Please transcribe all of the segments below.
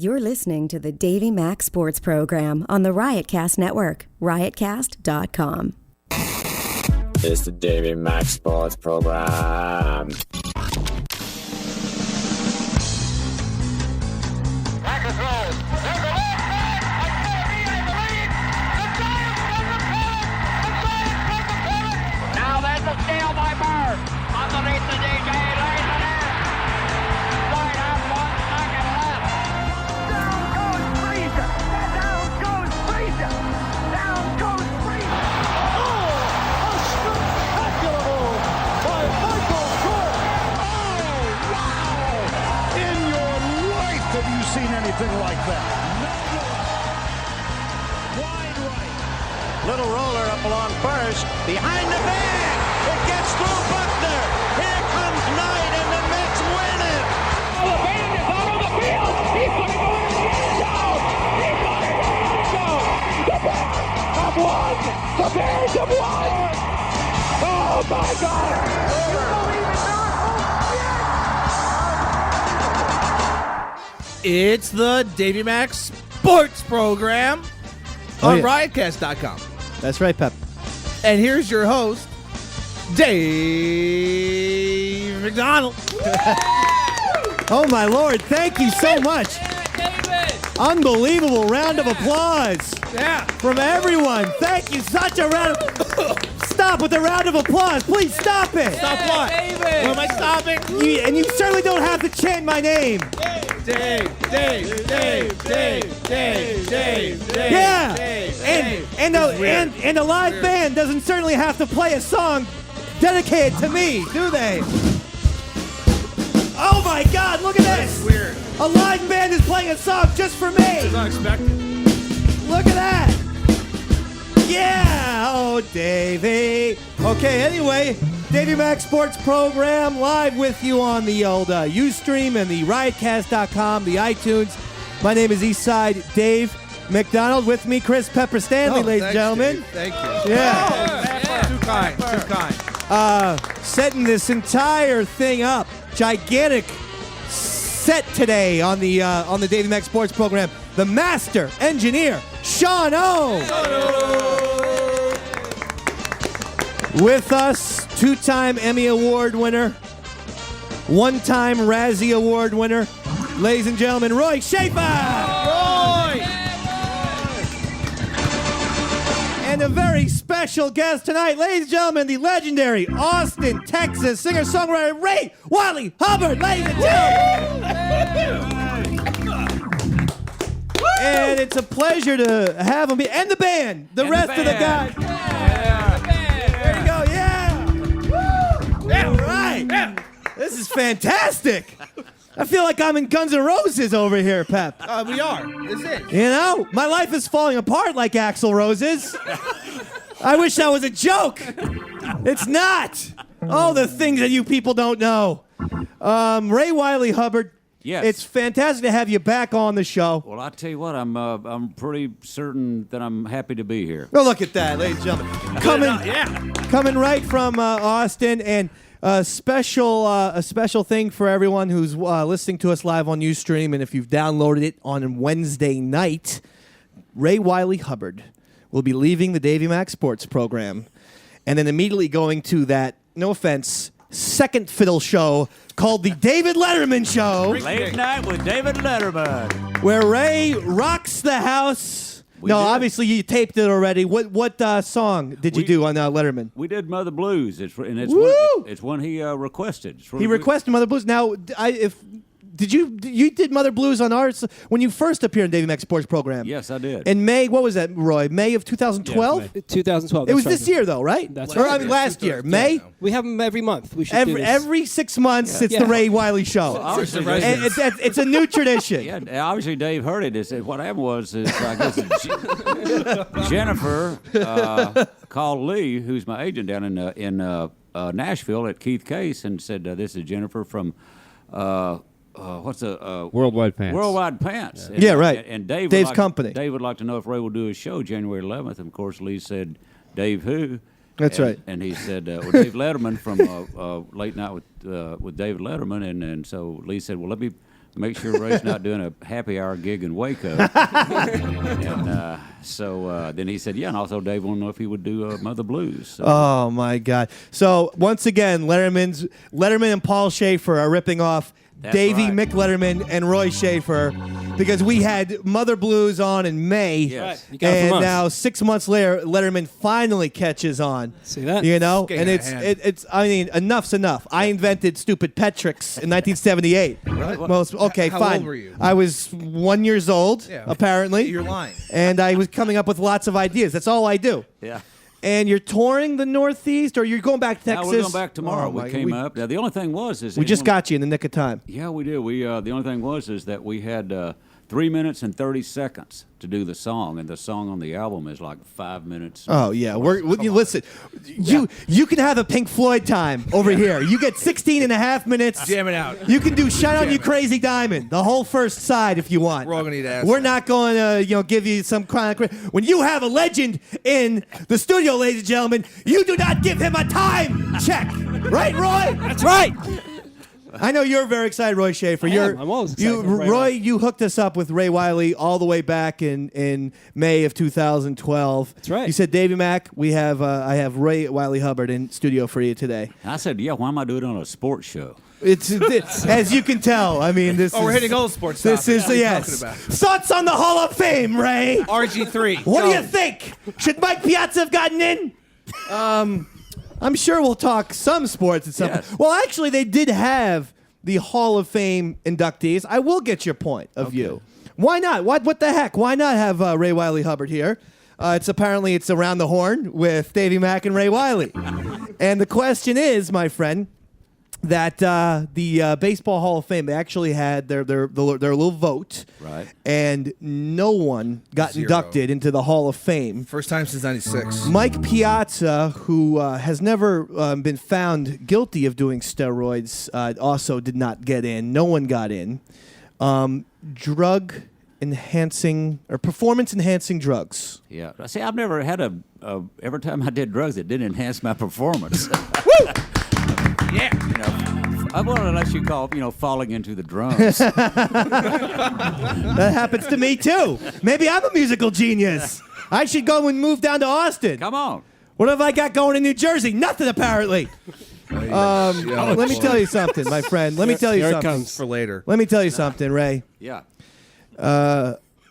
You're listening to the Davey Mac Sports Program on the Riotcast Network, riotcast.com. It's the Davey Mac Sports Program. Now there's a steal by Bird. Underneath the DJ, lays it in. Right up one, second left. Down goes Frazier. Down goes Frazier. Down goes Frazier. Oh, a spectacular move by Michael Jordan. Oh, wow. In your life have you seen anything like that? Wide right. Little roller up along first. Behind the bag. It gets through Buckner. Here comes Knight and the Mets win it. Oh, the band is out on the field. He's going to go in the end zone. He's going to go in the end zone. The Bears have won. The Bears have won. Oh, my God. You believe it, Miracle? It's the Davey Mac Sports Program on riotcast.com. That's right, Pep. And here's your host, Dave McDonald. Oh, my Lord. Thank you so much. Unbelievable round of applause from everyone. Thank you. Such a round of... Stop with the round of applause. Please stop it. Stop what? What am I stopping? And you certainly don't have to chant my name. Dave. Yeah. And the live band doesn't certainly have to play a song dedicated to me, do they? Oh, my God. Look at this. Weird. A live band is playing a song just for me. It's unexpected. Look at that. Yeah. Oh, Davey. Okay, anyway, Davey Mac Sports Program live with you on the old Ustream and the riotcast.com, the iTunes. My name is Eastside Dave McDonald. With me, Chris Pepper Stanley, ladies and gentlemen. Steve. Thank you. Yeah. Too kind. Setting this entire thing up. Gigantic set today on the Davey Mac Sports Program. The master engineer, Sean O. With us, two-time Emmy Award winner, one-time Razzie Award winner, ladies and gentlemen, Roy Schaefer. And a very special guest tonight, ladies and gentlemen, the legendary Austin, Texas singer-songwriter Ray Wylie Hubbard, ladies and gentlemen. And it's a pleasure to have him be, and the band, the rest of the guys. There you go, All right. This is fantastic. I feel like I'm in Guns N' Roses over here, Pep. We are. This is. You know, my life is falling apart like Axl Rose's. I wish that was a joke. It's not. Oh, the things that you people don't know. Ray Wylie Hubbard. Yes. It's fantastic to have you back on the show. Well, I tell you what, I'm pretty certain that I'm happy to be here. Oh, look at that, ladies and gentlemen. Coming right from Austin, and a special thing for everyone who's listening to us live on Ustream, and if you've downloaded it on Wednesday night, Ray Wylie Hubbard will be leaving the Davey Mac Sports Program, and then immediately going to that, no offense, second fiddle show called the David Letterman Show. Late night with David Letterman. Where Ray rocks the house. We did. Obviously you taped it already. What song did you do on Letterman? We did Mother Blues. It's one he requested. He requested Mother Blues. Now, you did Mother Blues on ours when you first appeared in Davey Mac Sports Program? Yes, I did. In May, what was that, Roy? May of 2012? Yes, 2012. It was this year, though, right? That's or, right. I mean, last year. May? We have them every month. We should do this. Every 6 months, it's the Ray Wylie Show. Well, obviously, and it's a new tradition. Yeah, obviously Dave heard it. What happened was, I guess Jennifer called Lee, who's my agent down in Nashville at Keith Case, and said, "This is Jennifer from." What's the Worldwide Pants? Worldwide Pants. Yeah, right. And Dave's company. Dave would like to know if Ray will do his show January 11th. And of course, Lee said, "Dave who?" That's right. And he said, well, Dave Letterman from Late Night with David Letterman. And so Lee said, well, let me make sure Ray's not doing a happy hour gig in Waco. And so then he said, yeah, and also Dave wanted to know if he would do Mother Blues. So. Oh, my God. So, once again, Letterman and Paul Schaefer are ripping off That's Davey right. Mick Letterman and Roy Schaefer because we had Mother Blues on in May. Yes. You got it And from us. now 6 months later, Letterman finally catches on. See that? You know, Game and in it's hand. it's. I mean, enough's enough. I invented stupid Petrix in 1978. Most okay, How fine. old were you? I was 1 year old, Yeah. apparently. You're lying. And I was coming up with lots of ideas. That's all I do. Yeah. And you're touring the Northeast, or you're going back to Texas? Now we're going back tomorrow. Oh, my- we came up. Now the only thing was We just got you in the nick of time. Yeah, we did. We the only thing was that we had 3 minutes and 30 seconds to do the song, and the song on the album is like 5 minutes. Oh yeah, listen. You can have a Pink Floyd time over here. You get 16 and a half minutes. Jam it out. You can do "Shine On Jam You it. Crazy Diamond," the whole first side if you want. We're all gonna need ass. We're not going to give you some kind of when you have a legend in the studio, ladies and gentlemen. You do not give him a time check, right, Roy? That's right. I know you're very excited, Roy Schaefer. I'm always excited for Ray Roy, Wylie. you hooked us up with Ray Wylie all the way back in May of 2012. That's right. You said, Davey Mac, I have Ray Wylie Hubbard in studio for you today. And I said, yeah, why am I doing it on a sports show? It's as you can tell. I mean, this. We're is, hitting all the sports This topics. is What are you yes. talking about? Thoughts on the Hall of Fame, Ray? RG3. What do Go. you think? Should Mike Piazza have gotten in? I'm sure we'll talk some sports at some Yes. point. Well, actually, they did have the Hall of Fame inductees. I will get your point of view. Why not? What the heck? Why not have Ray Wylie Hubbard here? It's Around the Horn with Davey Mac and Ray Wylie. And the question is, my friend, that the Baseball Hall of Fame, they actually had their little vote. Right. And no one got Zero. inducted into the Hall of Fame. First time since '96. Mike Piazza, who has never been found guilty of doing steroids, also did not get in. No one got in. Drug enhancing or performance enhancing drugs. Yeah. See, I've never had every time I did drugs, it didn't enhance my performance. Yeah. I wanted to let you call, falling into the drums. That happens to me too. Maybe I'm a musical genius. I should go and move down to Austin. Come on. What have I got going in New Jersey? Nothing, apparently. Let me tell you something, my friend. Let me tell you Here it something. comes. For later. Let me tell you something, Ray. Yeah.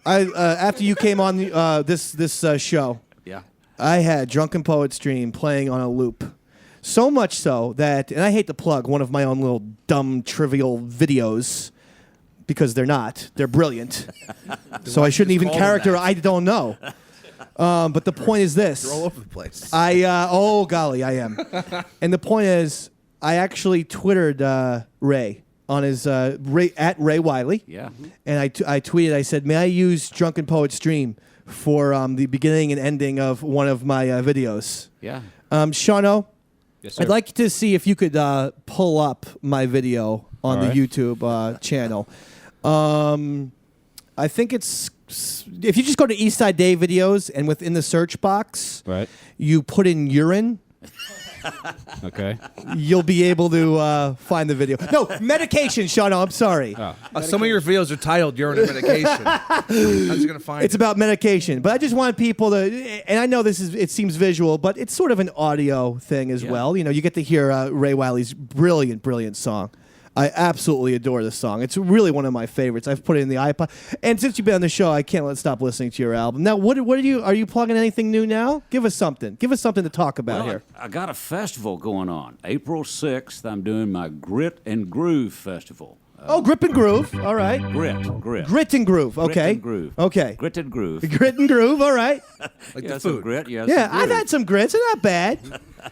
After you came on this show, Yeah. I had Drunken Poets Dream playing on a loop. So much so that, and I hate to plug one of my own little dumb, trivial videos because they're not. They're brilliant. So I shouldn't even call them characterize. that? I don't know. But the point is this. They're all over the place. Oh golly, I am. And the point is, I actually Twittered Ray on his at Ray Wylie. Yeah. And I tweeted. I said, "May I use Drunken Poets Dream for the beginning and ending of one of my videos?" Yeah. Shano, Yes, sir. I'd like to see if you could pull up my video on All the right. YouTube channel. I think it's if you just go to Eastside Dave videos and within the search box, Right. you put in urine. Okay. You'll be able to find the video. No, medication, Shano. I'm sorry. Some of your videos are titled "Urine and Medication." I'm just gonna find. It's about medication, but I just want people to, and I know it seems visual, but it's sort of an audio thing as well. You get to hear Ray Wylie's brilliant song. I absolutely adore this song. It's really one of my favorites. I've put it in the iPod, and since you've been on the show, I can't stop listening to your album. Now, what are you plugging anything new now? Give us something. Give us something to talk about here. I got a festival going on. April 6th, I'm doing my Grit and Groove Festival. Grip and Groove. All right. Grit. Grit and Groove. Okay. Grit and Groove. Okay. Grit and Groove. Grit and Groove. All right. like Yeah, the some food. grit. Yeah, Yeah, some I've groove. had some grits. They're not bad.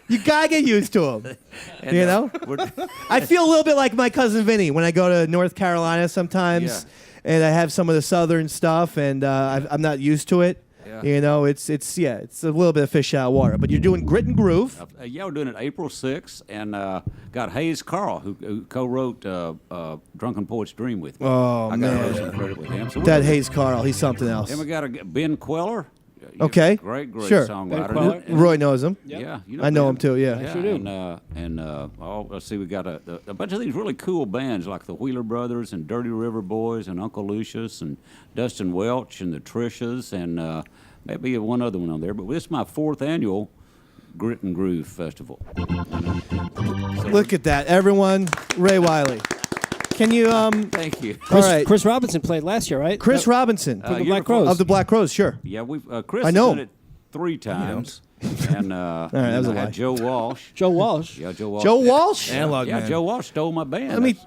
You gotta get used to them. And, you know? we're- I feel a little bit like my cousin Vinny when I go to North Carolina sometimes, and I have some of the southern stuff, and I'm not used to it. Yeah. It's a little bit of fish out of water. But you're doing Grit and Groove. Yeah, we're doing it April 6th, and got Hayes Carl, who co-wrote Drunken Poets Dream with me. Oh, I man. got some credit with him. So That Hayes Carl, he's something else. Then we got Ben Queller. Okay. Great Sure. songwriter. Roy knows him. Yeah, you I know Ben. him too. Yeah. Yeah, sure do. Let's see, we got a bunch of these really cool bands like the Wheeler Brothers and Dirty River Boys and Uncle Lucius and Dustin Welch and the Trishas and maybe one other one on there. But this is my 4th annual Grit and Groove Festival. Look at that, everyone. Ray Wylie. Can you Thank you. All right. Chris Robinson played last year, right? Chris Robinson From the you're Black the Crowes. of the Black Crowes, sure. Yeah, Chris I know has done him. it 3 times. And that was a I lie. had Joe Walsh. Joe Walsh. Yeah, Joe Walsh. Joe Walsh? Analog Yeah, man. Joe Walsh stole my band. I mean,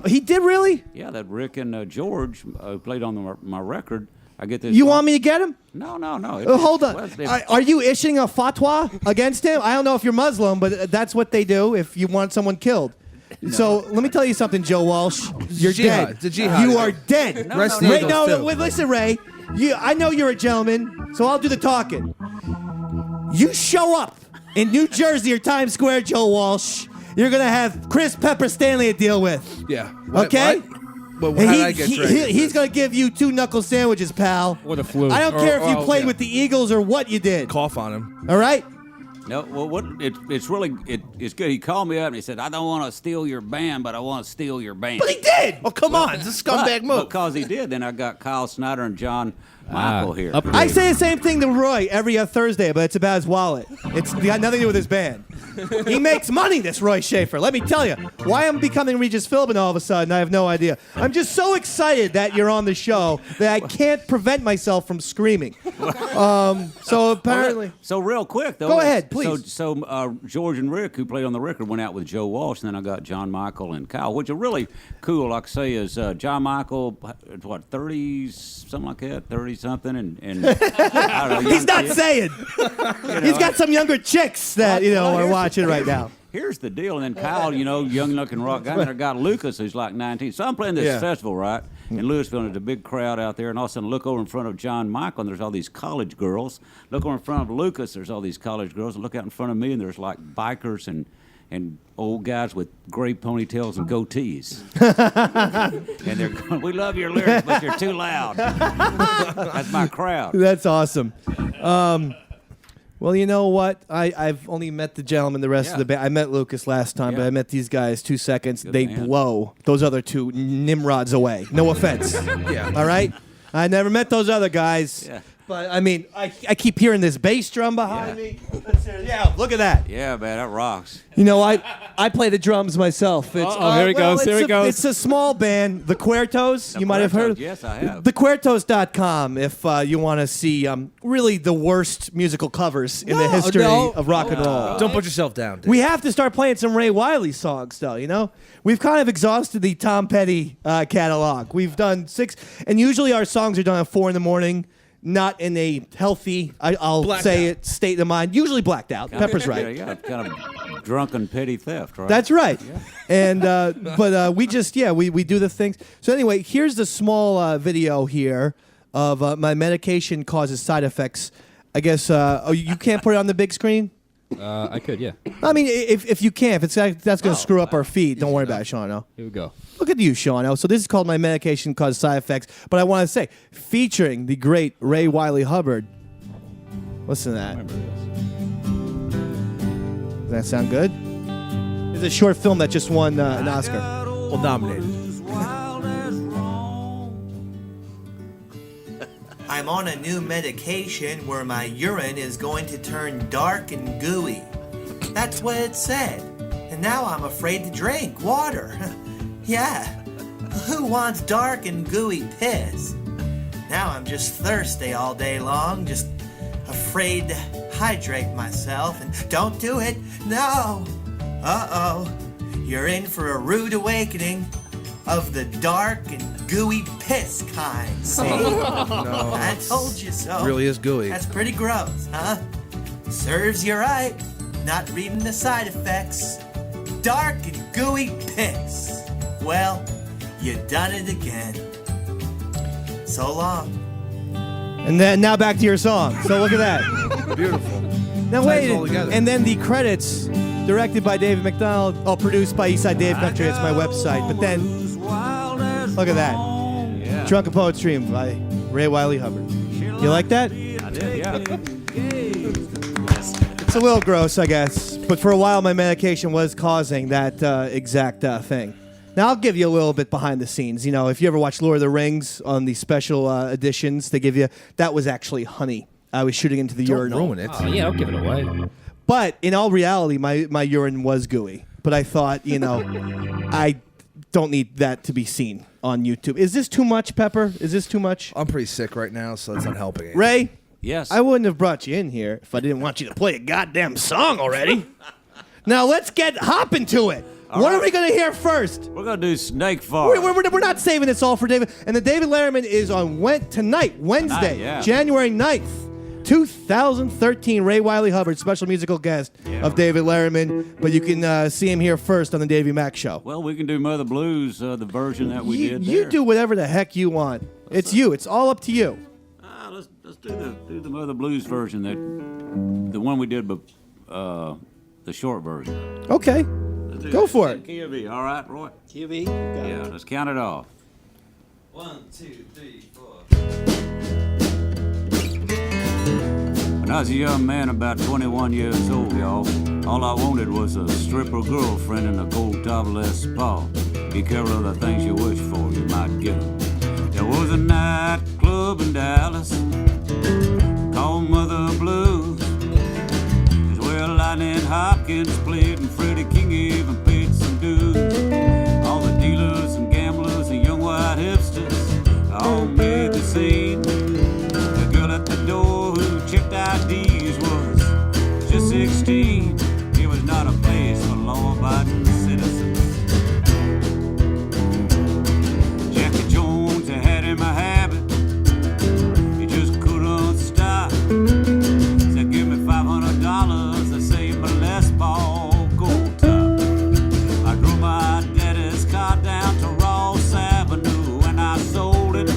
he did really? Yeah, that Rick and George who played on my record. I get this. You want me to get him? No. Hold on. Are you issuing a fatwa against him? I don't know if you're Muslim, but that's what they do if you want someone killed. So let me tell you something, Joe Walsh. You're Jihad. dead. It's a jihad. You are dead. Rest the Ray, Eagles, too. wait, listen, Ray. I know you're a gentleman, so I'll do the talking. You show up in New Jersey or Times Square, Joe Walsh. You're gonna have Chris Pepper Stanley to deal with. Yeah. Okay? But And how did I get dragged? he's gonna give you 2 knuckle sandwiches, pal. Or the flu. I don't care if you oh, played yeah. with the Eagles or what you did. Cough on him. All right? No, well, it's really it's good. He called me up and he said, "I don't want to steal your band, but I want to steal your band." But he did. Oh, come on. It's a scumbag move. Because he did. Then I got Kyle Snyder and John Michael here. I say the same thing to Roy every Thursday, but it's about his wallet. It's got nothing to do with his band. He makes money, this Roy Schaefer. Let me tell you. Why I'm becoming Regis Philbin all of a sudden, I have no idea. I'm just so excited that you're on the show that I can't prevent myself from screaming. So apparently... So real quick though. Go ahead, please. So George and Rick, who played on the record, went out with Joe Walsh, and then I got John Michael and Kyle, which are really cool. Like I say, is John Michael, what 30 something like that, 30 something, and I don't know. He's not kid. saying. He's got some younger chicks that are watching right now. Here's the deal, and then Kyle, young looking rock guy, and then I got Lucas, who's like 19. So I'm playing this festival, right, in Louisville, and there's a big crowd out there, and all of a sudden look over in front of John Michael, and there's all these college girls. Look over in front of Lucas, there's all these college girls, and look out in front of me, and there's like bikers and old guys with gray ponytails and goatees. And they're going, "We love your lyrics, but you're too loud." That's my crowd. That's awesome. Well, you know what? I've only met the gentleman, the rest of the band. I met Lucas last time, but I met these guys 2 seconds. Good they man. blow those other 2 Nimrods away. No offense. All right? I never met those other guys. Yeah. But, I mean, I keep hearing this bass drum behind me. Let's hear it. Yeah, look at that. Yeah, man, that rocks. You know, I play the drums myself. It's, here he goes, here he goes. It's a small band, the Cuertos. You might have heard. Yes, I have. TheQuertos.com if you want to see really the worst musical covers in the history of rock and roll. Don't put yourself down, Dave. We have to start playing some Ray Wylie songs, though, We've kind of exhausted the Tom Petty catalog. We've done 6, and usually our songs are done at 4 in the morning. Not in a healthy, I'll Blacked say out. it, state of mind. Usually blacked out. Pepper's right. Yeah, kind of drunken petty theft, right? That's right. And but we just we do the things. So anyway, here's the small video here of my medication causes side effects. I guess you can't put it on the big screen. I could, yeah. I mean, if you can, if it's that's going to screw up our feed, don't worry about it, Shawno. Here we go. Look at you, Shawno. So this is called My Medication Causes Side Effects. But I want to say, featuring the great Ray Wylie Hubbard. Listen to that. Does that sound good? It's a short film that just won an Oscar. Well, nominated. I'm on a new medication where my urine is going to turn dark and gooey. That's what it said. And now I'm afraid to drink water. Yeah. Who wants dark and gooey piss? Now I'm just thirsty all day long, just afraid to hydrate myself. And don't do it. No. Uh-oh. You're in for a rude awakening of the dark and gooey piss kind, see? No. I told you so. It really is gooey. That's pretty gross, huh? Serves you right. Not reading the side effects. Dark and gooey piss. Well, you done it again. So long. And then now back to your song. So look at that. Beautiful. Now Ties wait, it all together. and then the credits, directed by David McDonald, produced by Eastside Dave Country. It's my website. But then, look at that. Yeah. Drunken Poetry by Ray Wylie Hubbard. You like that? I did, yeah. It's a little gross, I guess. But for a while, my medication was causing that exact thing. Now, I'll give you a little bit behind the scenes. You know, if you ever watch Lord of the Rings on the special editions, they give you, that was actually honey. I was shooting into the urinal. Don't ruin it. Oh, yeah, don't give it away. But in all reality, my urine was gooey. But I thought, you know, I don't need that to be seen on YouTube. Is this too much, Pepper? Is this too much? I'm pretty sick right now, so it's not helping it. Ray? Yes. I wouldn't have brought you in here if I didn't want you to play a goddamn song already. Now let's get hopping to it. What are we going to hear first? We're going to do Snake Farm. We're not saving this all for David. And the David Letterman is on tonight, Wednesday, yeah. January 9th. 2013, Ray Wylie Hubbard, special musical guest of David Letterman. But you can see him here first on the Davey Mac Show. Well, we can do Mother Blues, the version that we did there. You do whatever the heck you want. It's you. It's all up to you. Let's do the Mother Blues version, the one we did, but the short version. Okay. Go for it. Key of E. All right, Roy? Key of E? Yeah, let's count it off. 1, 2, 3, 4. When I was a young man, about 21 years old, y'all, all I wanted was a stripper girlfriend and a gold topless spa. Be careful of the things you wish for, you might get them. There was a nightclub in Dallas called Mother Blues. It's where Lightning Hopkins played and Freddie King even paid some dues. All the dealers and gamblers and young white hipsters all made the scene. The girl at the door who checked IDs was just 16. It was not a place for law-abiding citizens. Jackie Jones had him a habit he just couldn't stop. Said, give me $500 to save my Les Paul gold top. I drove my daddy's car down to Ross Avenue and I sold it.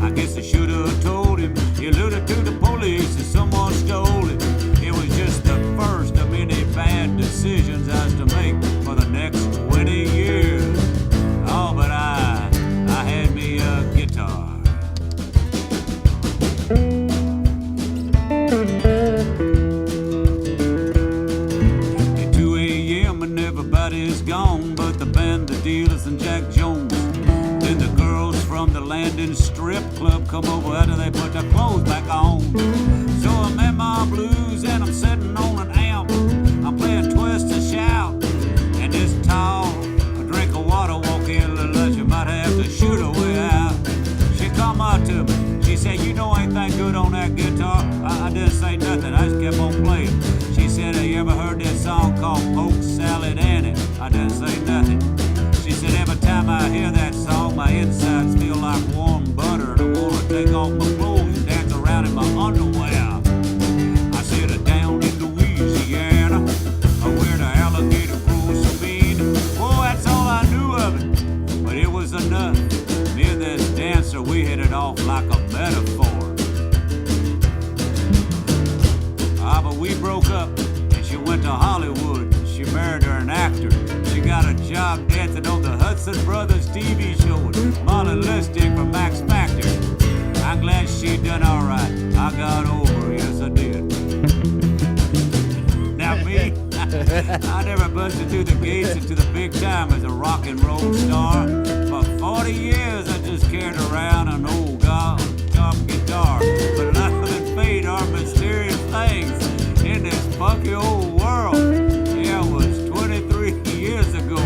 I guess I should have told him he alluded to the police and someone stole it. It was just the first of many bad decisions I was to make for the next 20 years. Oh, but I had me a guitar. At 2 a.m. and everybody's gone but the band, the dealers, and Jack Jones. Then the girls from the Landing Strip Club come over after they put their clothes back on. So I'm in my blues and I'm sitting on an amp. I'm playing Twist and Shout. And this tall, a drink of water, walk in a little, you might have to shoot her way out. She come up to me. She said, you know anything good on that guitar? I didn't say nothing. I just kept on playing. She said, have you ever heard that song called Poke Salad Annie? I didn't say nothing. She said, every time I hear that song, my insides feel like warm butter. And I want to take off my clothes and dance around in my underwear. I said, down in Louisiana, where the alligator grows so mean. Oh, that's all I knew of it. But it was enough. Me and this dancer, we hit it off like a metaphor. But we broke up and she went to Hollywood. She married her an actor. She got a job dancing on the Hudson Brothers TV show with Molly Listing from Max Factor. I'm glad she done all right. I got over her, yes I did. Now me, I never busted through the gates into the big time as a rock and roll star. For 40 years I just carried around an old top guitar. But love and fate are mysterious things in this funky old world. Yeah, it was 23 years ago.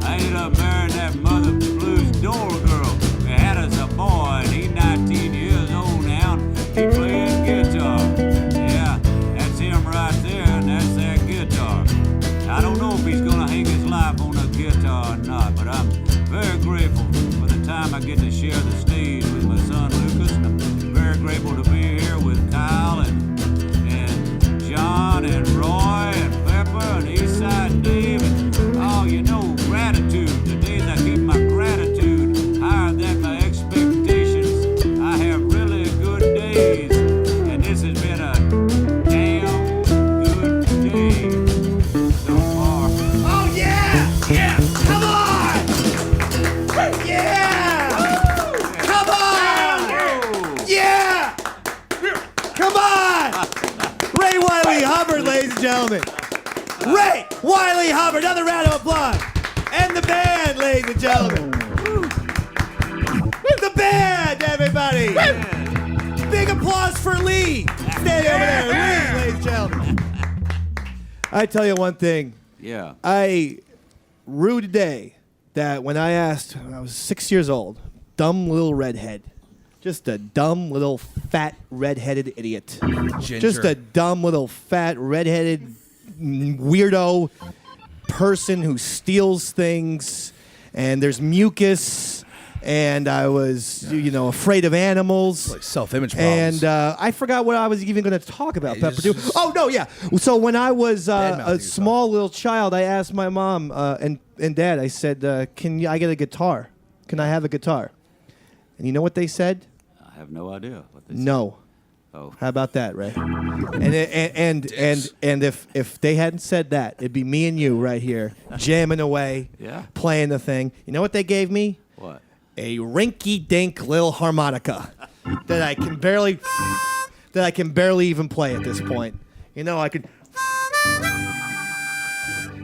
I ended up marrying that Mother Blues door girl. We had us a boy and he's 19 years old now. He playing guitar. Yeah, that's him right there and that's that guitar. I don't know if he's gonna hang his life on a guitar or not, but I'm very grateful for the time I get gentlemen. Ray Wylie Hubbard. Another round of applause. And the band, ladies and gentlemen. The band, everybody. Big applause for Lee. Stay over there. Lee, ladies and gentlemen. I tell you one thing. Yeah. I rue today that when I asked, when I was 6 years old, dumb little redhead. Just a dumb little fat redheaded idiot. Ginger. Just a dumb little fat redheaded weirdo person who steals things, and there's mucus, and I was, afraid of animals. Like self-image problems. And I forgot what I was even going to talk about, Pepper Dew. Oh, no, yeah. So when I was a small little child, I asked my mom and dad, I said, can I get a guitar? Can I have a guitar? And you know what they said? I have no idea what they said. No. Oh. How about that, Ray? And if they hadn't said that, it'd be me and you right here jamming away, playing the thing. You know what they gave me? What? A rinky-dink little harmonica that I can barely even play at this point. I could.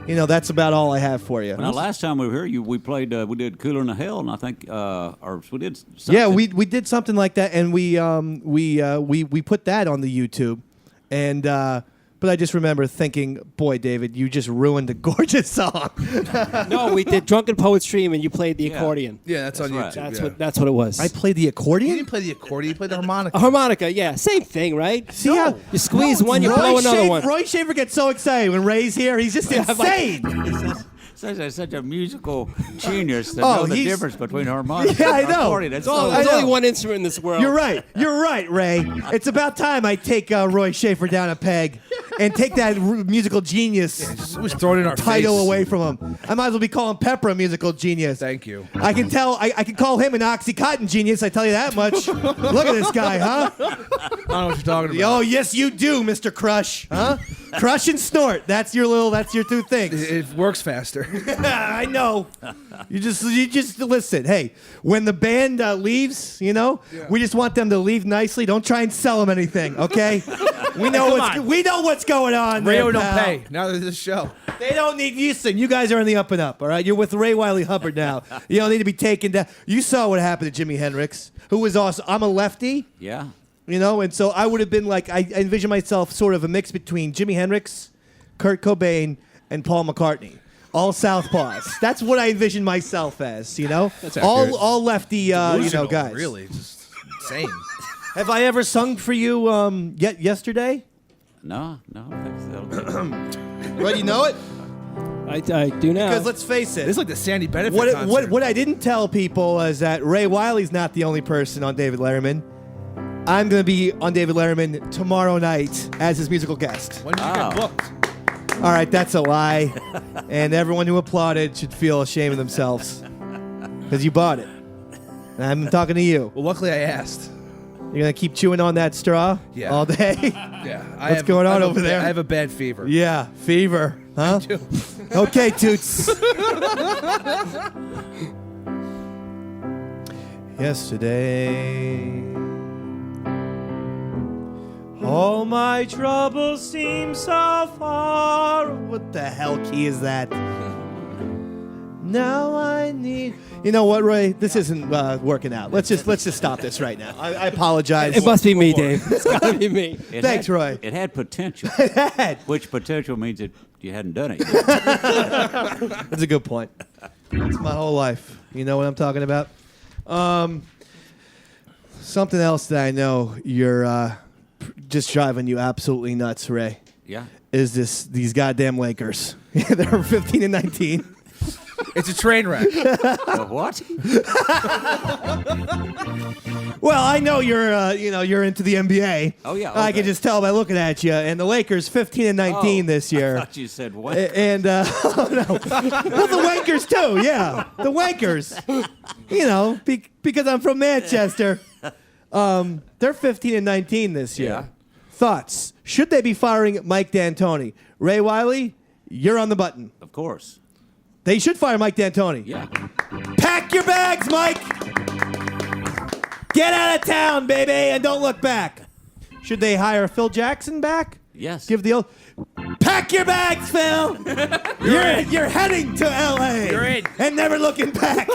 That's about all I have for you. Well, now, last time we were here, we played. We did "Cooler Than Hell," and I think, or we did. Something. Yeah, we did something like that, and we put that on the YouTube, and but I just remember thinking, boy, David, you just ruined a gorgeous song. No, we did Drunken Poetry, and you played the accordion. Yeah, that's on YouTube. Right. That's what it was. I played the accordion. You didn't play the accordion. You played the harmonica. A harmonica, yeah, same thing, right? See how you squeeze one, you blow another one. Roy Schaefer gets so excited when Ray's here. He's just insane. Such a musical genius to know the difference between harmonica and and I know. accordion. There's only one instrument in this world. You're right, Ray. It's about time I take Roy Schaefer down a peg and take that musical genius just throw it in our title face. away from him. I might as well be calling Pepper a musical genius. Thank you. I can tell. I can call him an Oxycontin genius. I tell you that much. Look at this guy, huh? I don't know what you're talking about. Oh, yes, you do, Mr. Crush. Huh? Crush and snort. That's your two things. It works faster. I know. You just listen. Hey, when the band leaves, we just want them to leave nicely. Don't try and sell them anything, okay? We know what's going on. Rayo there, don't pal. pay. Now there's this show. They don't need Houston. You guys are on the up and up, all right? You're with Ray Wylie Hubbard now. You don't need to be taken down. You saw what happened to Jimi Hendrix, who was awesome. I'm a lefty. Yeah. And so I would have been like, I envision myself sort of a mix between Jimi Hendrix, Kurt Cobain, and Paul McCartney. All southpaws. That's what I envision myself as, That's all lefty, Delusional, guys. Really, just insane. Have I ever sung for you yesterday? No, I don't think so. Well, you know it? I do now. Because let's face it. This is like the Sandy Benefit concert. What I didn't tell people is that Ray Wylie's not the only person on David Letterman. I'm going to be on David Letterman tomorrow night as his musical guest. When did you get booked? All right, that's a lie. And everyone who applauded should feel ashamed of themselves. Because you bought it. And I'm talking to you. Well, luckily I asked. You're going to keep chewing on that straw all day? Yeah. What's going on over there? I have a bad fever. Yeah, fever. Huh? Okay, Toots. Yesterday, all my troubles seem so far. What the hell key is that? Now I need. You know what, Ray? This isn't working out. Let's just stop this right now. I apologize. It must be me, Dave. It's got to be me. Thanks, Roy. It had potential. Which potential means that you hadn't done it yet. That's a good point. It's my whole life. You know what I'm talking about? Something else that I know you're just driving you absolutely nuts, Ray. Yeah. Is these goddamn Lakers? They're 15 and 19. It's a train wreck. What? Well, I know you're into the NBA. Oh yeah. I can just tell by looking at you. And the Lakers 15 and 19 this year. I thought you said what? And oh no, well the Wankers too. Yeah, the Wankers. Because I'm from Manchester. They're 15 and 19 this year. Yeah. Thoughts? Should they be firing Mike D'Antoni? Ray Wylie, you're on the button. Of course. They should fire Mike D'Antoni. Yeah. Pack your bags, Mike. Get out of town, baby, and don't look back. Should they hire Phil Jackson back? Yes. Give the Pack your bags, Phil. You're heading to L.A. You're in. And never looking back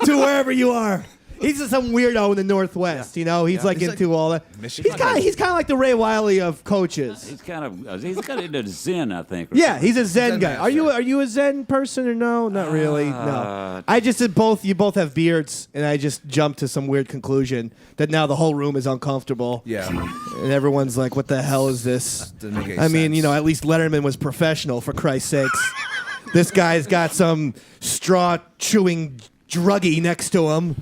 to wherever you are. He's just some weirdo in the Northwest, you know. He's like into all that. Michigan. He's kind of like the Ray Wylie of coaches. He's kind of into Zen, I think. or Yeah, something. he's a Zen guy. master. Are you a Zen person or no? Not really. No. I just said you both have beards, and I just jumped to some weird conclusion that now the whole room is uncomfortable. Yeah. And everyone's like, "What the hell is this?" Doesn't make any I mean, sense. you know, at least Letterman was professional, for Christ's sakes. This guy's got some straw chewing druggie next to him.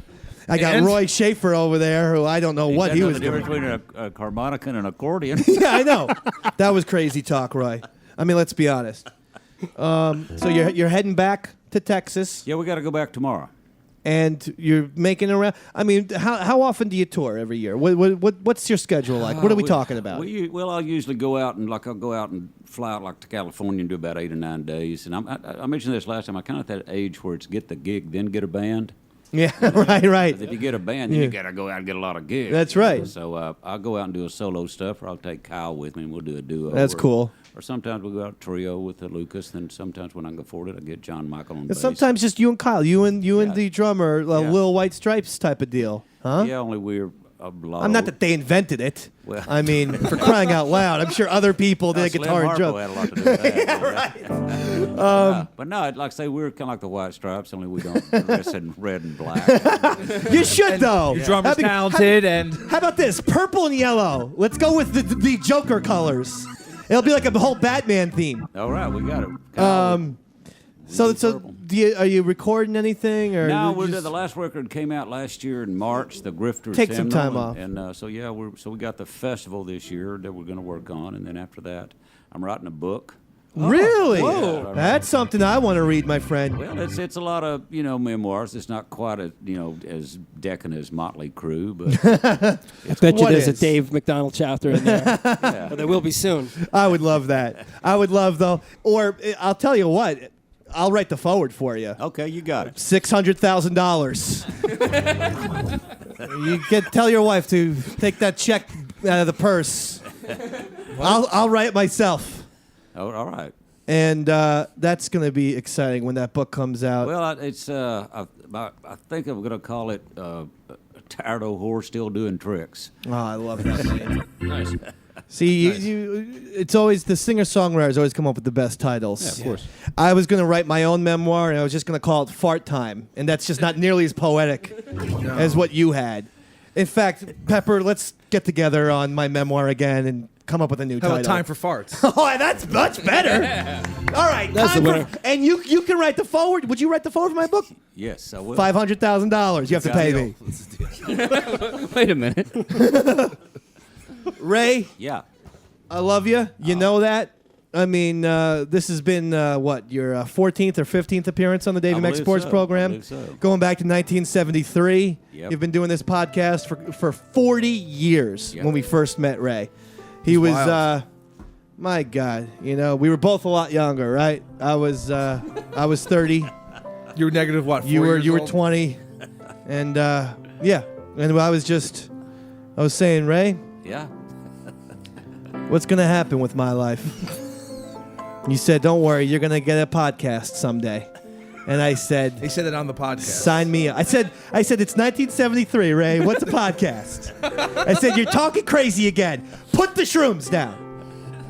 I got And? Roy Schaefer over there, who I don't know what Doesn't he know was the doing. difference between a harmonica and an accordion. Yeah, I know. That was crazy talk, Roy. I mean, let's be honest. So you're heading back to Texas, Yeah, we got to go back tomorrow. and you're making around. I mean, how often do you tour every year? What's your schedule like? What are we talking about? Well, I'll usually go out and I'll go out and fly out like to California and do about 8 or 9 days. And I mentioned this last time. I'm kind of at that age where it's get the gig, then get a band. Yeah, right. If you get a band, then you got to go out and get a lot of gigs. That's right. So I'll go out and do a solo stuff, or I'll take Kyle with me and we'll do a duo. That's cool. Or sometimes we'll go out trio with Lucas. Then sometimes when I can afford it, I get John Michael on bass. Sometimes just you and Kyle, you and the drummer, Lil White Stripes type of deal, huh? Yeah, only we're a lot. I'm not that they invented it. Well- I mean, for crying out loud, I'm sure other people did Slim guitar and Harpo drum. had a lot to do with that. Yeah, right. But no, like I say, we're kind of like the White Stripes, only we don't dress in red and black. You should though. Your drummer's talented, and How about this? Purple and yellow. Let's go with the Joker colors. It'll be like a whole Batman theme. All right, we got it. So are you recording anything or? No, you just- the last record came out last year in March. The Grifter. Take some time Seminole, off. and so yeah, we got the festival this year that we're going to work on, and then after that, I'm writing a book. Really? Whoa. That's something I want to read, my friend. Well, it's a lot of memoirs. It's not quite as decadent as Motley Crue, but I bet you What there's is? a Dave McDonald chapter in there. But there will be soon. I would love that. I would love though. Or I'll tell you what. I'll write the forward for you. okay, you got it. $600,000. You tell your wife to take that check out of the purse. I'll write it myself. Oh, all right. And that's going to be exciting when that book comes out. Well, it's I think I'm going to call it a tired old whore still doing tricks. Oh, I love that name. nice. See, it's always the singer-songwriters always come up with the best titles. Yeah, of course. I was going to write my own memoir, and I was just going to call it Fart Time, and that's just not nearly as poetic as what you had. In fact, Pepper, let's get together on my memoir again and come up with a new How title. about Time for Farts? Oh, that's much better. All right, That's time the for- winner. and you can write the forward. Would you write the forward for my book? Yes, I will. $500,000. You have to pay me. Wait a minute. Ray, Yeah. I love you. You know that. I mean, this has been what your 14th or 15th appearance on the Davey I Mac believe Sports so. I Program. believe so. Going back to 1973. Yep. You've been doing this podcast for 40 years. Yep. When we first met Ray, he was wild. my God. You know, we were both a lot younger, right? I was 30. You were negative what? 4 You years were old? 20, and yeah, and I was saying, Ray, Yeah. what's gonna happen with my life? You said, don't worry, you're gonna get a podcast someday, and I said, He said it on the podcast. sign me up. I said it's 1973, Ray. What's a podcast? I said, you're talking crazy again. Put the shrooms down.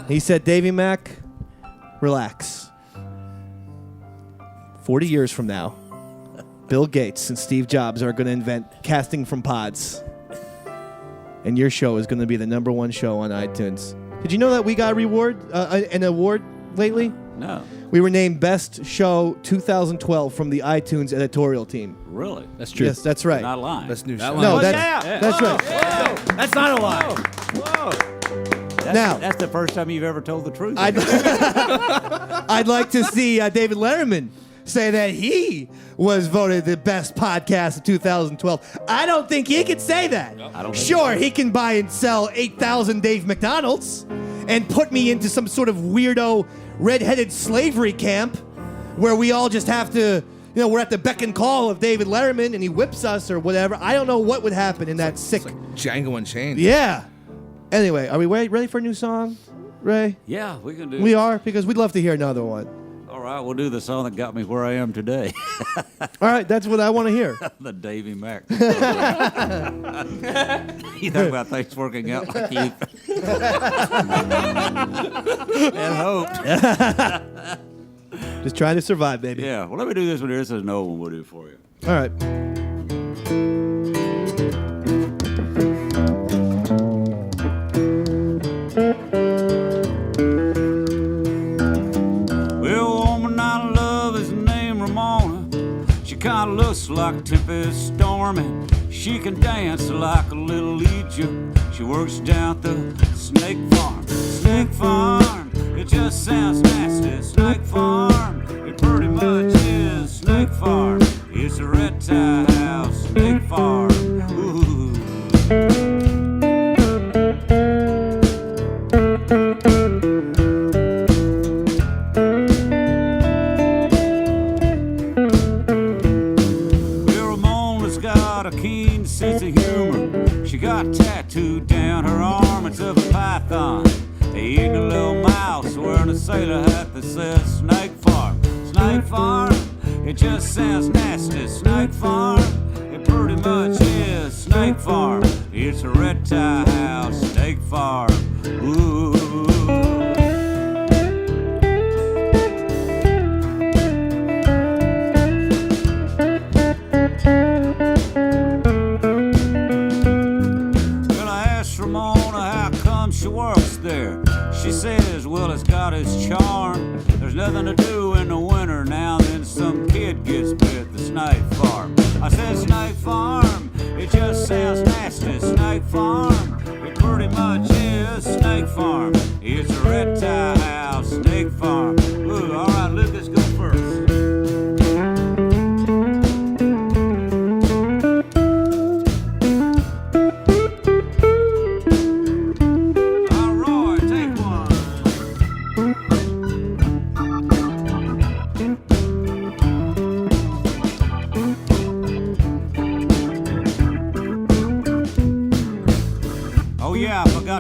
He said, Davey Mac, relax. 40 years from now, Bill Gates and Steve Jobs are going to invent casting from pods. And your show is going to be the #1 show on iTunes. Did you know that we got an award lately? No. We were named Best Show 2012 from the iTunes editorial team. Really? That's true. Yes, that's right. Not lying. That's new That show. one. No, Oh, that's right. That's not a lie. Now, That's the first time you've ever told the truth. I'd like to see David Letterman say that he was voted the best podcast of 2012. I don't think he could say that. I don't think Sure, he can buy and sell 8,000 Dave McDonald's and put me into some sort of weirdo red-headed slavery camp where we all just have to, we're at the beck and call of David Letterman and he whips us or whatever. I don't know what would happen in that sick... Django Unchained. Yeah. Anyway, are we ready for a new song? Ray? Yeah, we can do We it. are? Because we'd love to hear another one. All right, we'll do the song that got me where I am today. All right, that's what I want to hear. The Davey Mac. You think about things working out like you and hoped. Just trying to survive, baby. Yeah, well, let me do this one here. This is an old one we'll do for you. All right. Well, woman I love is named Ramona. She kind of looks like a tempest storm, and she can dance like a little Egypt. She works down at the snake farm. Snake farm, it just sounds nasty. Snake farm, it pretty much is snake farm. It's a reptile house, snake farm. Ooh. Ramona's got a keen sense of humor. She got tattooed down her arm. It's of a python. They eat a little mouse wearing a sailor hat that says Snake Farm. Snake Farm, it just sounds nasty. Snake Farm, it pretty much is Snake Farm. It's a reptile house, Snake Farm. Ooh. She works there. She says, well, it's got its charm. There's nothing to do in the winter. Now then some kid gets bit at the snake farm. I said snake farm, it just sounds nasty. Snake farm, it pretty much is snake farm. It's a reptile house, snake farm. Ooh, all right, Lucas, go first.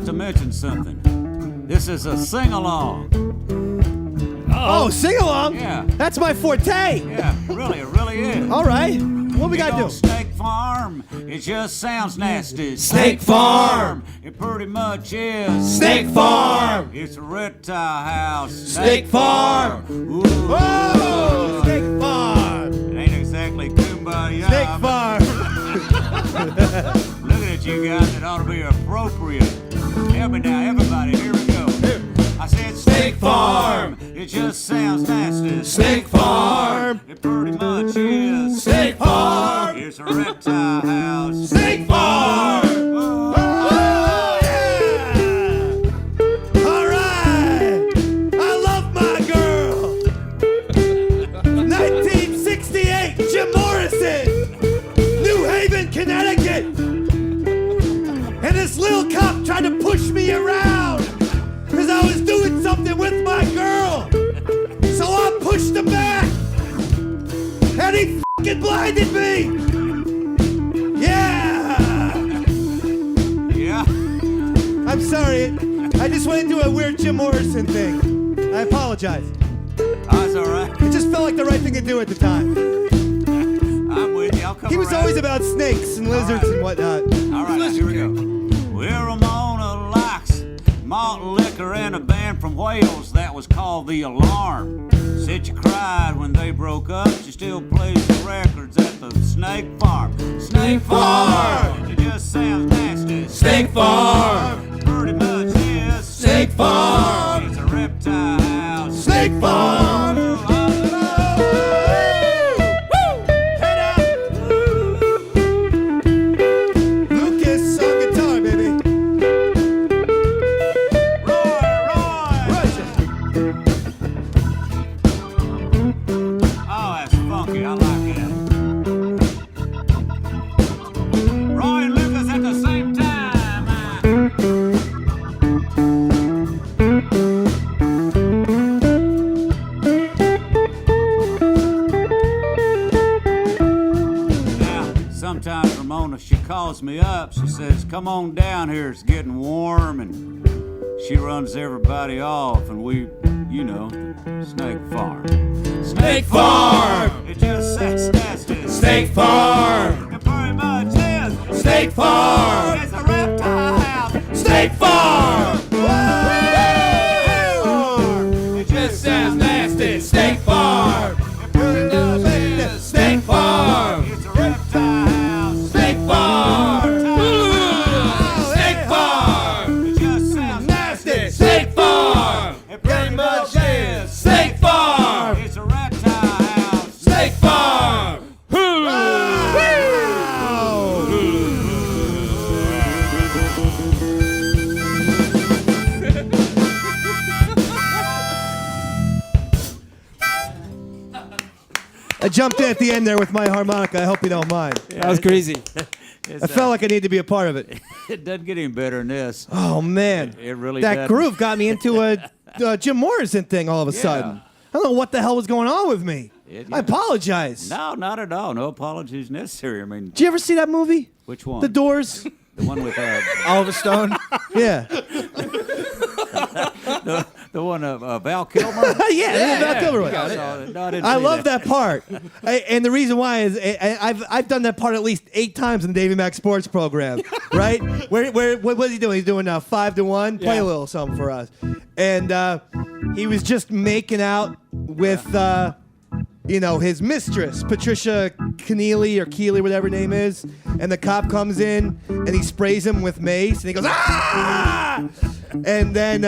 To mention something. This is a sing-along. Oh, sing-along? Yeah. That's my forte. Yeah, really, it really is. All right. What we got to do? Snake Farm, it just sounds nasty. Snake Farm. It pretty much is. Snake Farm. It's a reptile house. Snake Farm. Ooh. Whoa, Snake Farm. It ain't exactly kumbaya. Snake Farm. Look at you guys, it ought to be appropriate. Help me now, everybody, here we go. I said Snake Farm, it just sounds nasty. Snake Farm, it pretty much is. Snake Farm, it's a reptile house. Snake Farm. Oh, yeah. All right, I love my girl. 1968, Jim Morrison, New Haven, Connecticut. And this little cop tried to push me around because I was doing something with my girl. So I pushed him back. And he fucking blinded me. Yeah. Yeah. I'm sorry. I just went into a weird Jim Morrison thing. I apologize. That's all right. It just felt like the right thing to do at the time. I'm with you. I'll come He was around. always about snakes and lizards and whatnot. All right, here we go. Well, Ramona likes malt liquor and a band from Wales that was called The Alarm. Said you cried when they broke up. She still plays the records at the Snake Farm. Snake Farm! It just sounds nasty. Snake Farm! Pretty much is. Snake Farm! It's a reptile house. Snake Farm! She calls me up. She says, come on down here. It's getting warm and She runs everybody off, and we, you know, Snake Farm. Snake Farm! It just sounds nasty. Snake Farm! It pretty much is. Snake Farm! It's a reptile house. Snake Farm! It just sounds nasty. Snake Farm! It pretty much is. Snake Farm! It's a reptile house. Snake Farm! Snake Farm! It just sounds nasty. Snake Farm! It pretty much is. Snake Farm! It's a reptile house. Snake Farm! I jumped in at the end there with my harmonica. I hope you don't mind. That was crazy. I felt like I needed to be a part of it. It doesn't get any better than this. Oh, man. It really That doesn't. groove got me into a Jim Morrison thing all of a sudden. I don't know what the hell was going on with me. I apologize. No, not at all. No apologies necessary. I mean, Did you ever see that movie? which one? The Doors? The one with Oliver Stone. Yeah. the one Val Kilmer. Yeah, Val Kilmer. I saw it. No, I didn't I see love that. that part. And the reason why is I've done that part at least 8 times in the Davey Mac Sports Program, right? What was he doing? He's doing 5 to 1. Play a little something for us. And he was just making out with his mistress, Patricia Keneally or Keeley, whatever her name is. And the cop comes in and he sprays him with mace and he goes, ah! And then,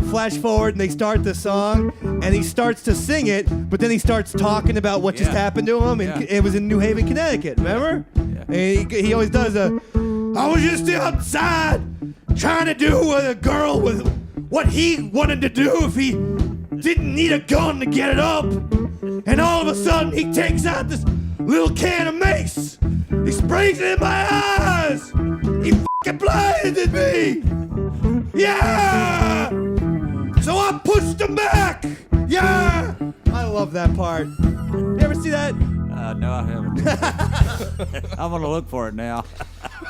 flash forward and they start the song and he starts to sing it, but then he starts talking about what just happened to him. And it was in New Haven, Connecticut, remember? Yeah. And he always does I was just outside trying to do with a girl with what he wanted to do if he didn't need a gun to get it up. And all of a sudden he takes out this little can of mace. He sprays it in my eyes. He fucking blinded me. Yeah! So I pushed him back. Yeah! I love that part. You ever see that? No, I haven't. I'm gonna look for it now.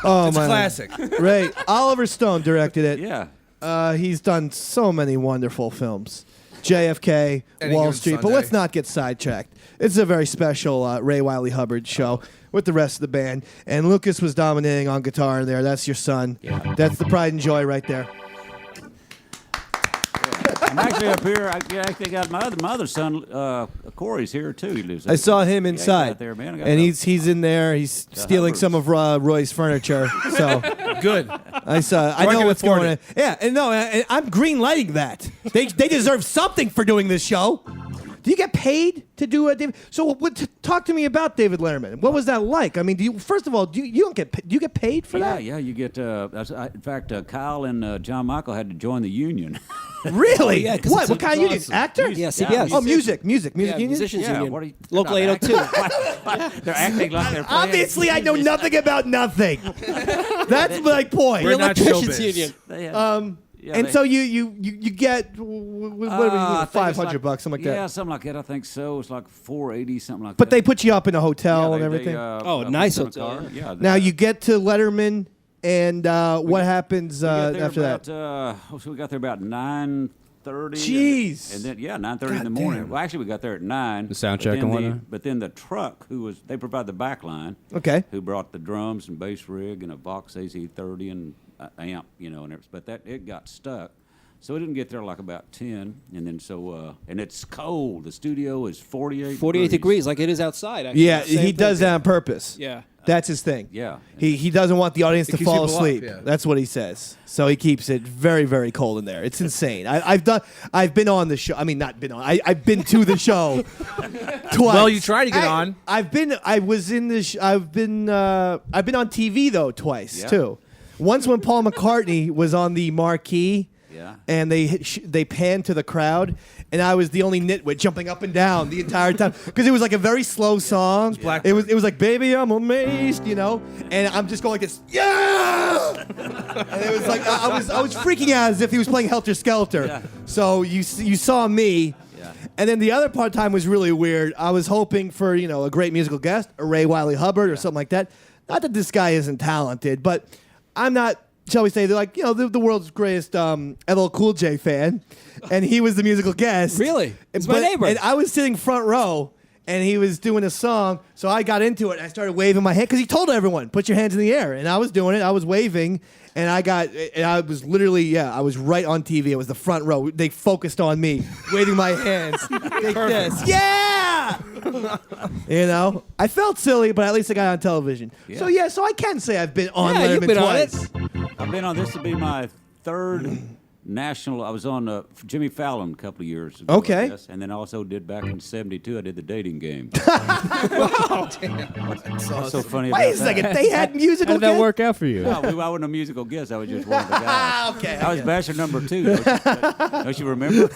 Oh, It's a classic. Right. Oliver Stone directed it. Yeah. He's done so many wonderful films. JFK, Any Wall Given Street. But Sunday. let's not get sidetracked. It's a very special Ray Wylie Hubbard show with the rest of the band. And Lucas was dominating on guitar there. That's your son. Yeah. That's the pride and joy right there. I'm actually up here. I actually got my other son, Corey's here too. He lives. I saw him Yeah, he's inside, out there, man. and he's in there. He's stealing some of Roy's furniture. So Good. I can know what's afford going on. it. Yeah, and no, and I'm green lighting that. They deserve something for doing this show. Do you get paid to do a David? So talk to me about David Letterman. What was that like? I mean, first of all, do you get paid for that? Yeah, you get. In fact, Kyle and John Michael had to join the union. Really? Yeah, 'cause what? it's What kind of union? awesome. Actor? Yeah, CBS. Oh, music union. Musicians Yeah, Union. what are you- Local they're not 802. They're acting like they're playing. Obviously, I know nothing about nothing. That's my point. We're not Electricians showbiz. Union. And so you get what I think it's $500 bucks, something like Yeah, that. something like that. I think so. It's like $480, something like But that. they put you up in a hotel Yeah, and they- everything. Oh, put nice us in a hotel, car. Yeah. Now you get to Letterman, and what happens We got there after about, that? So we got there about 9:30. Jeez. And then 9:30 in the morning. damn. Well, actually, we got there at 9. The sound but check then and whatnot? But then the truck, they provide the back line. Okay. Who brought the drums and bass rig and a Vox AZ30 and amp, and everything. But it got stuck. So we didn't get there like about 10, and then and it's cold. The studio is 48 degrees, like it is outside. Actually. Yeah, Same he thing. does that on purpose. Yeah. That's his thing. Yeah. He doesn't want the audience to keeps fall people up, asleep. yeah. That's what he says. So he keeps it very, very cold in there. It's insane. I've been on the show. I mean, not been on. I've been to the show twice. Well, you tried to get on. I've been on TV though twice Yeah. too. Once when Paul McCartney was on the marquee. Yeah. And they panned to the crowd, and I was the only nitwit jumping up and down the entire time because it was like a very slow song. It was like "Baby, I'm amazed," and I'm just going like this, yeah. And it was like I was freaking out as if he was playing Helter Skelter. Yeah. So you saw me. Yeah. And then the other part time was really weird. I was hoping for a great musical guest, a Ray Wylie Hubbard or something like that. Not that this guy isn't talented, but I'm not shall we say, they're like, the world's greatest LL Cool J fan, and he was the musical guest. Really? It's my neighbor. And I was sitting front row, and he was doing a song, so I got into it, and I started waving my hand, because he told everyone, put your hands in the air, and I was doing it, I was waving, and I was literally, I was right on TV, it was the front row, they focused on me, waving my hands, like this, yeah! I felt silly, but at least I got on television. Yeah. So I can say I've been on Yeah, you've Letterman been on twice. it. I've been on this to be my third national. I was on Jimmy Fallon a couple of years ago. Okay. I guess, and then also did back in '72. I did the dating game. What's so funny about Wait a second, they had musical How did that guests? work out for you? No, I wasn't a musical guest. I was just one of the guys. Okay, I was Basher number 2. Don't you remember?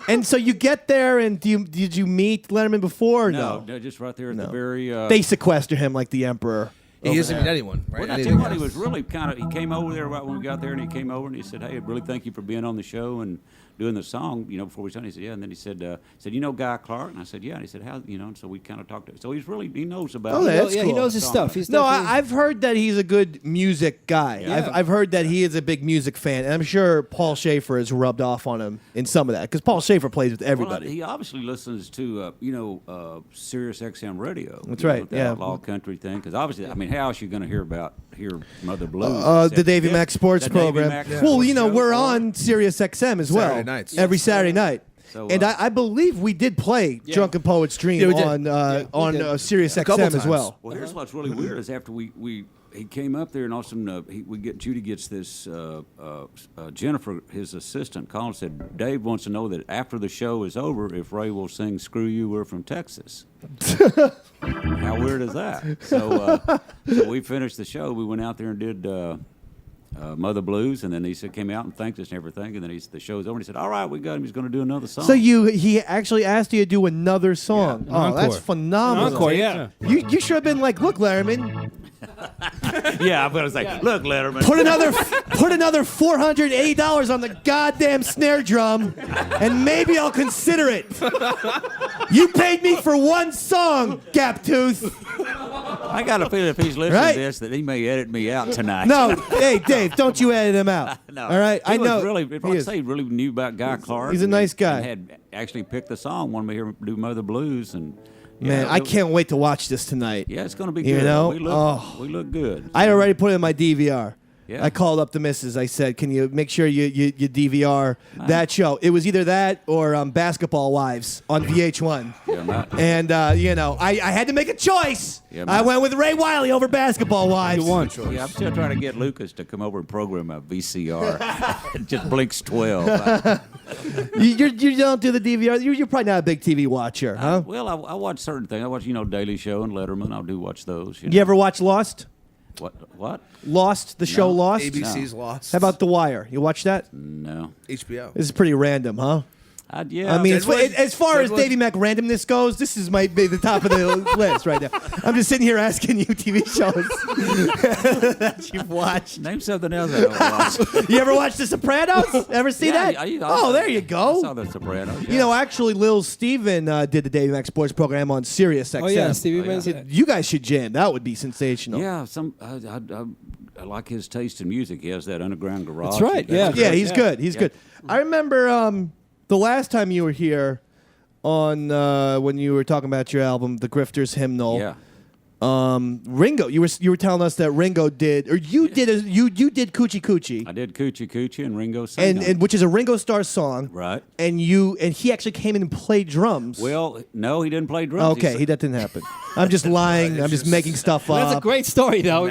And so you get there, and did you meet Letterman before? Or No, just right there at the very. They sequester him like the emperor. He doesn't meet anyone, right? Well, I tell you what, he was really he came over there right when we got there, and he came over and he said, "Hey, I really thank you for being on the show and doing the song, before we started." He said, "Yeah," and then he said, Guy Clark?" And I said, "Yeah," and he said, "How?" And so we kind of talked. So he knows about. Oh, that's He cool. knows his stuff. He's No, definitely- I've heard that he's a good music guy. Yeah. I've heard that he is a big music fan, and I'm sure Paul Schaefer has rubbed off on him in some of that, because Paul Schaefer plays with everybody. Well, he obviously listens to, Sirius XM radio. That's right, The yeah. outlaw country thing. Because obviously, how else are you going to hear Mother Blues? The Davey Mac Sports Program. Well, we're show. on Sirius XM as well. Saturday nights. Every Saturday night. So, And I believe we did play Drunken Poets Dream Yeah, we did. on Sirius couple XM as times. well. Well, here's what's really weird is after he came up there and also Judy gets this Jennifer, his assistant, called and said, "Dave wants to know that after the show is over, if Ray will sing 'Screw You, We're from Texas.'" How weird is that? So we finished the show. We went out there and did Mother Blues, and then he came out and thanked us and everything. And then the show's over. And he said, "All right, we got him. He's going to do another song." So he actually asked you to do another song. Yeah, Oh, encore. that's phenomenal. Encore, yeah. You should have been like, "Look, Letterman, Yeah, I'm going to say, "Look, Letterman, put another $480 on the goddamn snare drum, and maybe I'll consider it. You paid me for one song, Gaptooth." I got a feeling if he's listening Right? to this that he may edit me out tonight." No, hey Dave, don't you edit him out. No. All right, He I was know. Really, he if I is. say, he really knew about Guy Clark. He's a nice guy. And had actually picked the song, wanted me to hear do Mother Blues, and Man, I can't wait to watch this tonight. Yeah, it's going to be You good. know? We look good. I already put it in my DVR. Yeah. I called up the missus. I said, "Can you make sure you DVR that show?" It was either that or Basketball Wives on VH1. Yeah, And, I had to make a choice. Yeah, I went with Ray Wylie over Basketball Wives. Yeah, I'm still trying to get Lucas to come over and program a VCR. It just blinks 12. You don't do the DVR? You're probably not a big TV watcher, huh? Well, I watch certain things. I watch, Daily Show and Letterman. I do watch those. You ever watch Lost? What? Lost, the show Lost? ABC's Lost. How about The Wire? You watch that? No. HBO. This is pretty random, huh? Yeah. I mean, Deadwood? as far as Deadwood? Davey Mac randomness goes, this might be the top of the list right now. I'm just sitting here asking you TV shows that you've watched. Name something else I don't watch. You ever watch The Sopranos? Ever see that? There you I go. saw The Sopranos. Actually, Lil Steven did the Davey Mac Sports Program on Sirius XM. Oh, yeah, Stevie Mann's- You guys should jam. That would be sensational. Yeah, I like his taste in music. He has that underground garage. That's right, yeah. Yeah, he's good. He's good. I remember the last time you were here on when you were talking about your album, The Grifters Hymnal. Yeah. Ringo, you were telling us that Ringo did, or you did Coochie Coochie. I did Coochie Coochie and Ringo sang on it. And which is a Ringo Starr song. Right. And he actually came in and played drums. Well, no, he didn't play drums. Okay, that didn't happen. I'm just lying. I'm just making stuff up. That's a great story, though.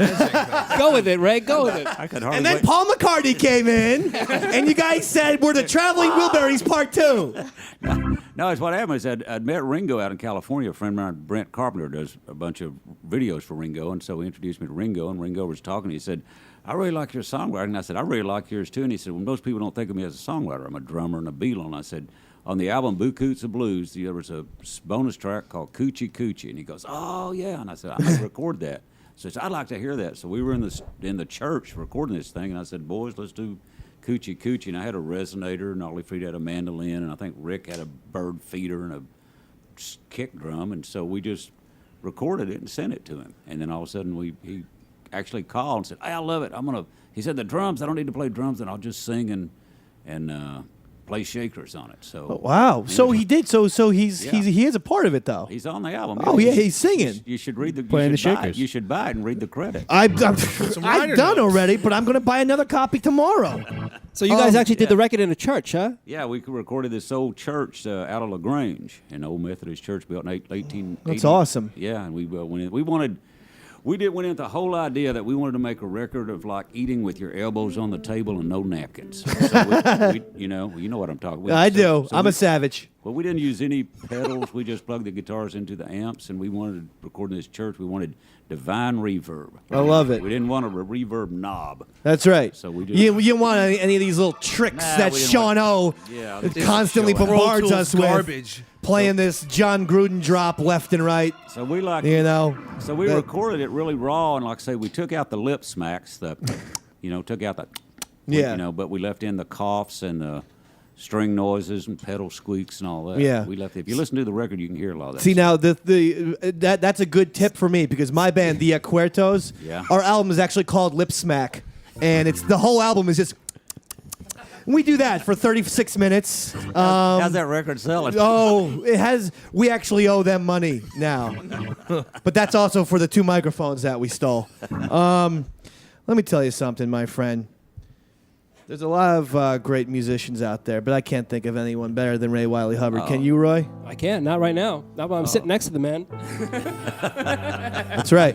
Go with it, Ray. Go with it. I could hardly And then wait. Paul McCartney came in, and you guys said we're the Traveling Wilburys Part 2. No, it's what happened is I'd met Ringo out in California. A friend of mine, Brent Carpenter, does a bunch of videos for Ringo, and so he introduced me to Ringo, and Ringo was talking. He said, "I really like your songwriting." And I said, "I really like yours, too." And he said, "Well, most people don't think of me as a songwriter. I'm a drummer and a beatle." And I said, "On the album Boo Coots of Blues, there was a bonus track called Coochie Coochie." And he goes, "Oh, yeah." And I said, "I might record that." So he said, "I'd like to hear that." So we were in the church recording this thing, and I said, "Boys, let's do Coochie Coochie." And I had a resonator, and Ollie Freed had a mandolin, and I think Rick had a bird feeder and a kick drum. And so we just recorded it and sent it to him. And then all of a sudden, actually called and said, "Hey, I love it. He said, the drums, I don't need to play drums, and I'll just sing and play shakers on it." So wow. So he did. So he is a part of it though. he's on the album. Oh yeah, he's singing. You should read the Playing the shakers. shakers. You should buy it and read the credit. I've done notes. already, but I'm going to buy another copy tomorrow. So you guys actually did the record in a church, huh? Yeah, we recorded this old church out of LaGrange, an old Methodist church built in 1880. That's awesome. Yeah, and we went into the whole idea that we wanted to make a record of like eating with your elbows on the table and no napkins. So you know what I'm talking about. I do. I'm a savage. Well, we didn't use any pedals. We just plugged the guitars into the amps, and we wanted to record in this church. We wanted divine reverb. I love it. We didn't want a reverb knob. That's right. So we just, you didn't want any of these little tricks that we didn't Sean want- O Yeah, constantly Pro bombards Tools us with. garbage. Playing this John Gruden drop left and right. So we like So we recorded it really raw, and like I say, we took out the lip smacks, took out the, but we left in the coughs and the string noises and pedal squeaks and all that. Yeah. We left. If you listen to the record, you can hear a lot of that. See now, that's a good tip for me because my band, the Acuertos, our album is actually called Lip Smack, and the whole album is just. We do that for 36 minutes. How's that record selling? Oh, it has. We actually owe them money now, but that's also for the 2 microphones that we stole. Let me tell you something, my friend. There's a lot of great musicians out there, but I can't think of anyone better than Ray Wylie Hubbard. Can you, Roy? I can't. Not right now. Not while I'm sitting next to the man. That's right.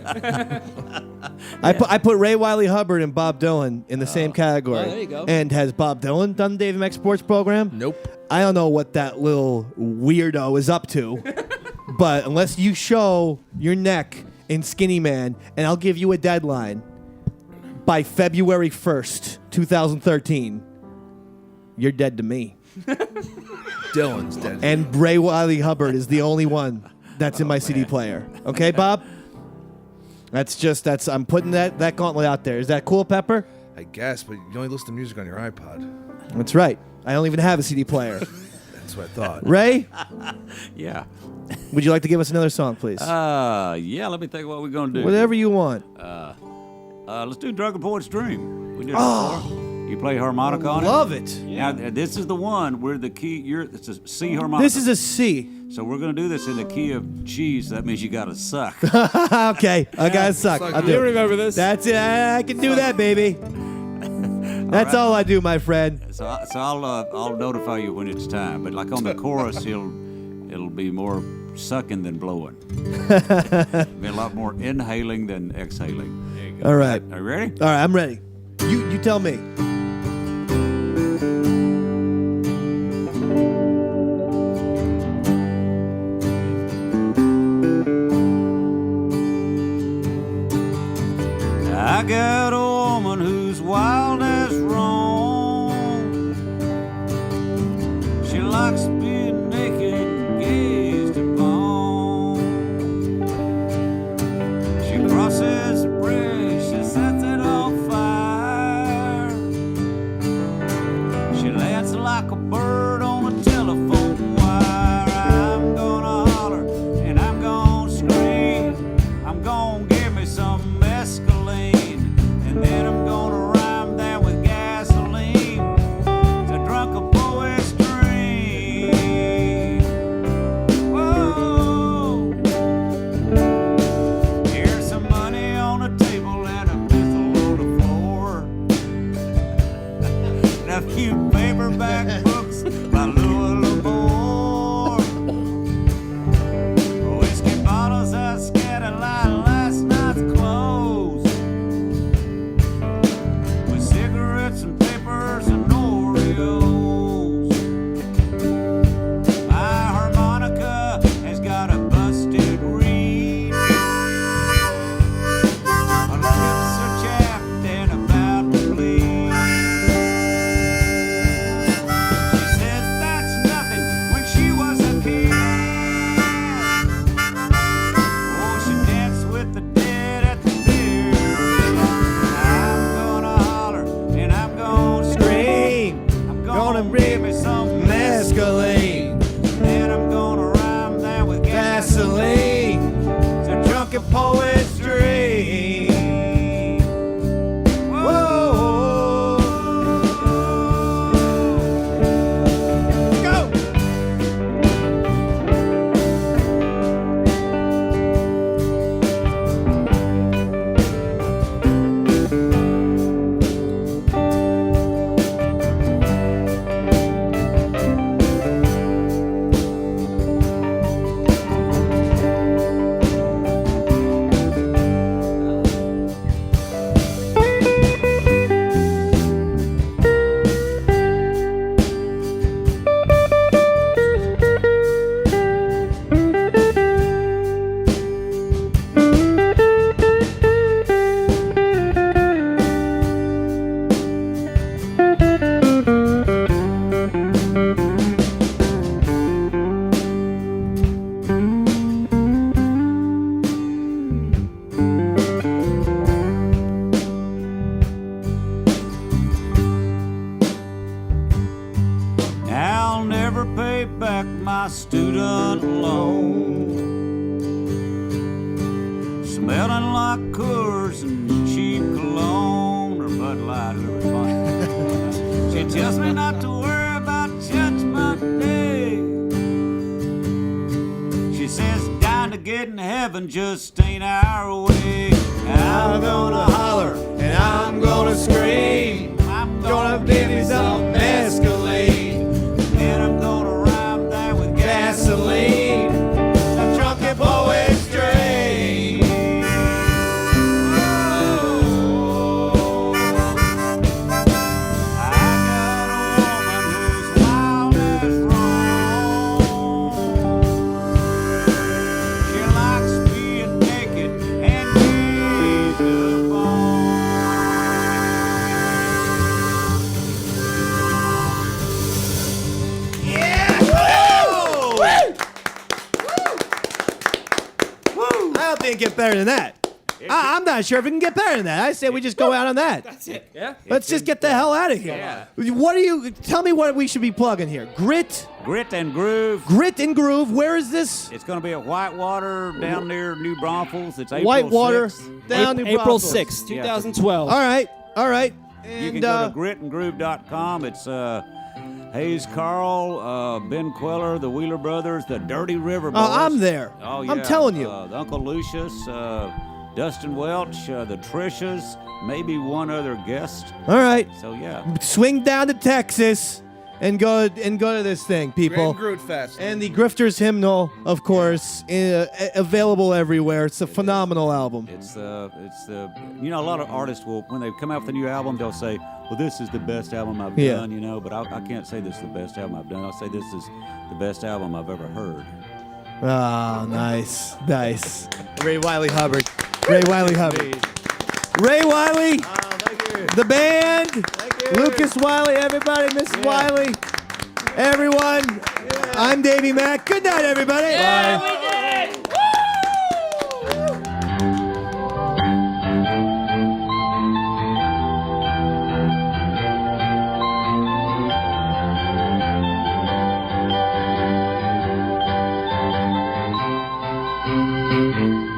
I put Ray Wylie Hubbard and Bob Dylan in the same category. Oh, there you go. And has Bob Dylan done the Davey Mac Sports Program? Nope. I don't know what that little weirdo is up to, but unless you show your neck in Skinny Man, and I'll give you a deadline, by February 1st, 2013, you're dead to me. Dylan's dead. And Ray Wylie Hubbard is the only one that's in my CD player. Okay, Bob? I'm putting that gauntlet out there. Is that cool, Pepper? I guess, but you only listen to music on your iPod. That's right. I don't even have a CD player. That's what I thought. Ray? Yeah. Would you like to give us another song, please? Yeah. Let me think what we're gonna do. Whatever you want. Let's do Drunken Poet's Dream. We did it before. You play harmonica on it? Love it. Now, this is the one where the key, it's a C harmonica. This is a C. So we're going to do this in the key of G, so that means you got to suck. Okay, I got to suck. Suck. I'll do You it. remember this? That's it. I can do that, baby. That's all I do, my friend. So I'll notify you when it's time. But like on the chorus, it'll be more sucking than blowing. Be a lot more inhaling than exhaling. There you go. All right. Are you ready? All right, I'm ready. You tell me. I got a woman who's wild as wrong. She likes being naked and gazed upon. She crosses the bridge, she sets it on fire. my student loan. Smelling like Coors and cheap cologne or Bud Light, whoever's fine. She tells me not to worry about Judgment Day. She says down to get in heaven just ain't our way. I'm gonna holler and I'm gonna scream. I'm gonna give me some Escalade. Then I'm gonna rhyme that with gasoline. A drunken poet's dream. I got a woman who's wild as wrong. She likes being naked and gazed upon. I don't think it get better than that. I'm not sure if it can get better than that. I say we just go out on that. That's it. Yeah. Let's just get the hell out of here. Yeah. What do you tell me what we should be plugging here? Grit and Groove. Grit and Groove. Where is this? It's going to be at Whitewater down near New Braunfels. It's April Whitewater 6th. down in April Braunfels. 6th, 2012. All right. And, You can go to gritandgroove.com. It's Hayes Carl, Ben Queller, the Wheeler Brothers, the Dirty River Boys. I'm there. Oh, yeah. I'm telling you. Uncle Lucius, Dustin Welch, the Trishas, maybe one other guest. All right. So, yeah. Swing down to Texas and go to this thing, people. Grand Groot Fest. And the Grifters Hymnal, of course, available everywhere. It's a phenomenal album. It's a lot of artists will, when they come out with a new album, they'll say, well, this is the best album I've done, but I can't say this is the best album I've done. I'll say this is the best album I've ever heard. Oh, nice. Ray Wylie Hubbard. Ray Wylie Hubbard. Ray Wylie. The band. Lucas Wylie, everybody. Mrs. Wylie. Everyone. I'm Davey Mac. Good night, everybody. Yeah, Bye. we did it! Woo!